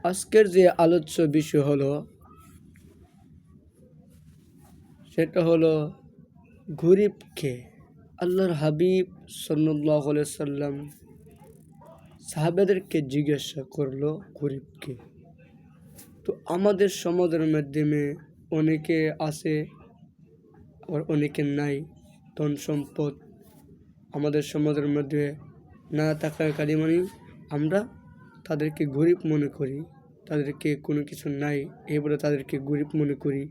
আজকের যে আলোচ্য বিষয় হলো সেটা হলো গরিবকে। আল্লাহর হাবিব সাল্লাল্লাহু আলাইহি সাল্লাম সাহাবাদেরকে জিজ্ঞাসা করলো গরিবকে। তো আমাদের সমাজের মাধ্যমে অনেকে আছে আর অনেকে নাই। ধন সম্পদ আমাদের সমাজের মধ্যে না থাকার কারণে আমরা তাদেরকে গরিব মনে করি, তাদেরকে কোনো কিছু নাই এই বলে তাদেরকে গরিব মনে করি।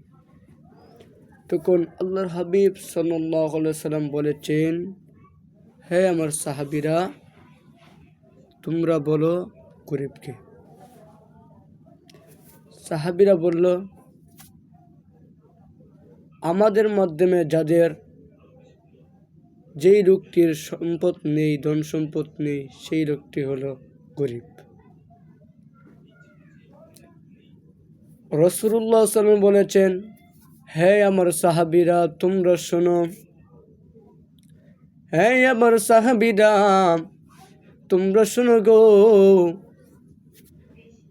তখন আল্লাহর হাবিব সাল্লাল্লাহু আলাইহি সাল্লাম বলেছেন, হে আমার সাহাবীরা, তোমরা বলো গরিবকে। সাহাবীরা বলল, আমাদের মাধ্যমে যাদের যেই লোকটির সম্পদ নেই, ধন সম্পদ নেই, সেই লোকটি হলো গরিব। রাসূলুল্লাহ সাল্লাল্লাহু আলাইহি ওয়াসাল্লাম বলেছেন, হে আমার সাহাবীরা তোমরা শোনো, হে আমার সাহাবীরা তোমরা শোনো গো,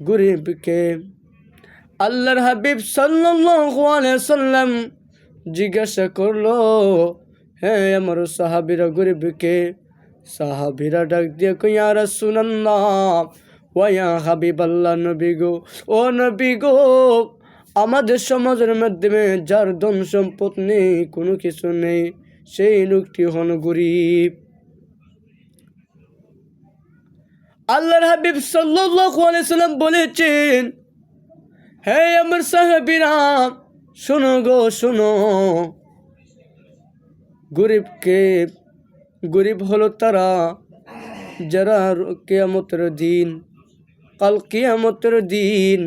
গরিবকে। আল্লাহর হাবিব সাল্লাল্লাহু আলাইহি ওয়াসাল্লাম জিজ্ঞাসা করলো, হে আমার সাহাবীরা গরিবকে। সাহাবীরা ডাক দিয়ে কই, ইয়া রাসূলুল্লাহ ওয়া ইয়া হাবিবাল্লাহ, নবী গো, ও নবী গো, আমাদের সমাজের মাধ্যমে যার ধন সম্পদ নেই, কোনো কিছু নেই, সেই লোকটি হল গরিব। আল্লাহর হাবিব সাল্লাল্লাহু আলাইহি সাল্লাম বলেছেন, হে আমার সাহাবীরা শোনো গো শোনো, গরিবকে। গরিব হলো তারা যারা কিয়ামতের দিন, কাল কিয়ামতের দিন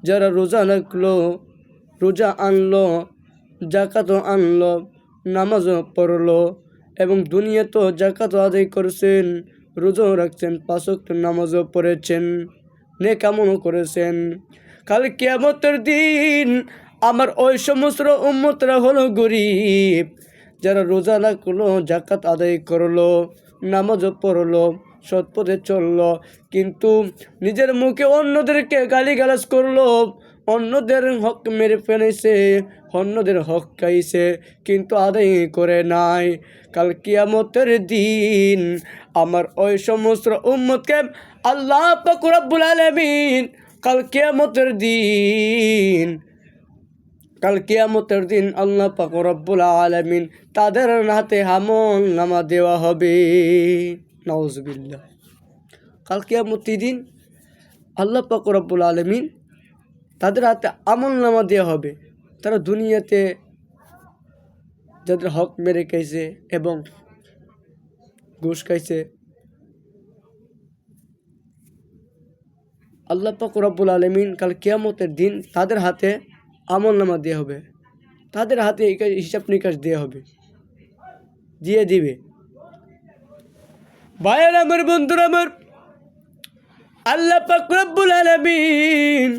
যারা রোজা রাখলো, রোজা আনলো, জাকাত আনলো, নামাজও পড়লো এবং দুনিয়াতেও জাকাত আদায় করছেন, রোজাও রাখছেন, 5 ওয়াক্ত নামাজও পড়েছেন, নেক আমলও করেছেন। কাল কিয়ামতের দিন আমার ওই সমস্ত উম্মতরা হলো গরিব যারা রোজা রাখলো, জাকাত আদায় করলো, নামাজও পড়লো, সৎ পথে চললো, কিন্তু নিজের মুখে অন্যদেরকে গালিগালাজ করলো, অন্যদের হক মেরে ফেলেছে, অন্যদের হক খাইছে, কিন্তু আদায় করে নাই। কাল কিয়ামতের দিন আমার ওই সমস্ত উম্মতকে আল্লাহ পাক রব্বুল আলামিন কাল কিয়ামতের দিন আল্লাহ পাক রব্বুল আলামিন তাদের হাতে আমলনামা দেওয়া হবে। নাউজুবিল্লাহ। কাল কিয়ামতের দিন আল্লাহ পাক রব্বুল আলামিন তাদের হাতে আমলনামা দেওয়া হবে। তারা দুনিয়াতে যাদের হক মেরে খাইছে এবং ঘুষ খাইছে, আল্লাহ পাক রব্বুল আলামিন কাল কিয়ামতের দিন তাদের হাতে আমলনামা দেওয়া হবে, তাদের হাতে হিসাব নিকাশ দেওয়া হবে, দিয়ে দিবে। ভাইয়ের আমার, বন্ধুরা আমার, আল্লাহ পাক রব্বুল আলামিন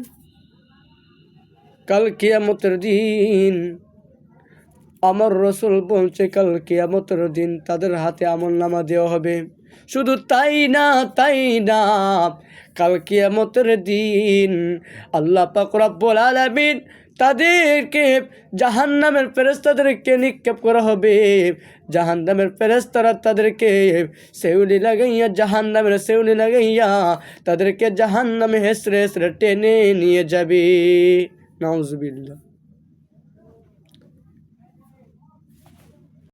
কাল কিয়ামতের দিন, আমার রাসূল বলছে কাল কিয়ামতের দিন তাদের হাতে আমলনামা দেওয়া হবে। শুধু তাই না, কাল কিয়ামতের দিন আল্লাহ পাক রব্বুল আলামিন তাদেরকে জাহান্নামের ফেরেশতাদেরকে নিক্ষেপ করা হবে। জাহান্নামের ফেরেশতারা তাদেরকে সেউলি লাগাইয়া, জাহান্নামের সেউলি লাগাইয়া তাদেরকে জাহান্নামে হেসড়ে হেসড়ে টেনে নিয়ে যাবে। নাউজুবিল্লাহ।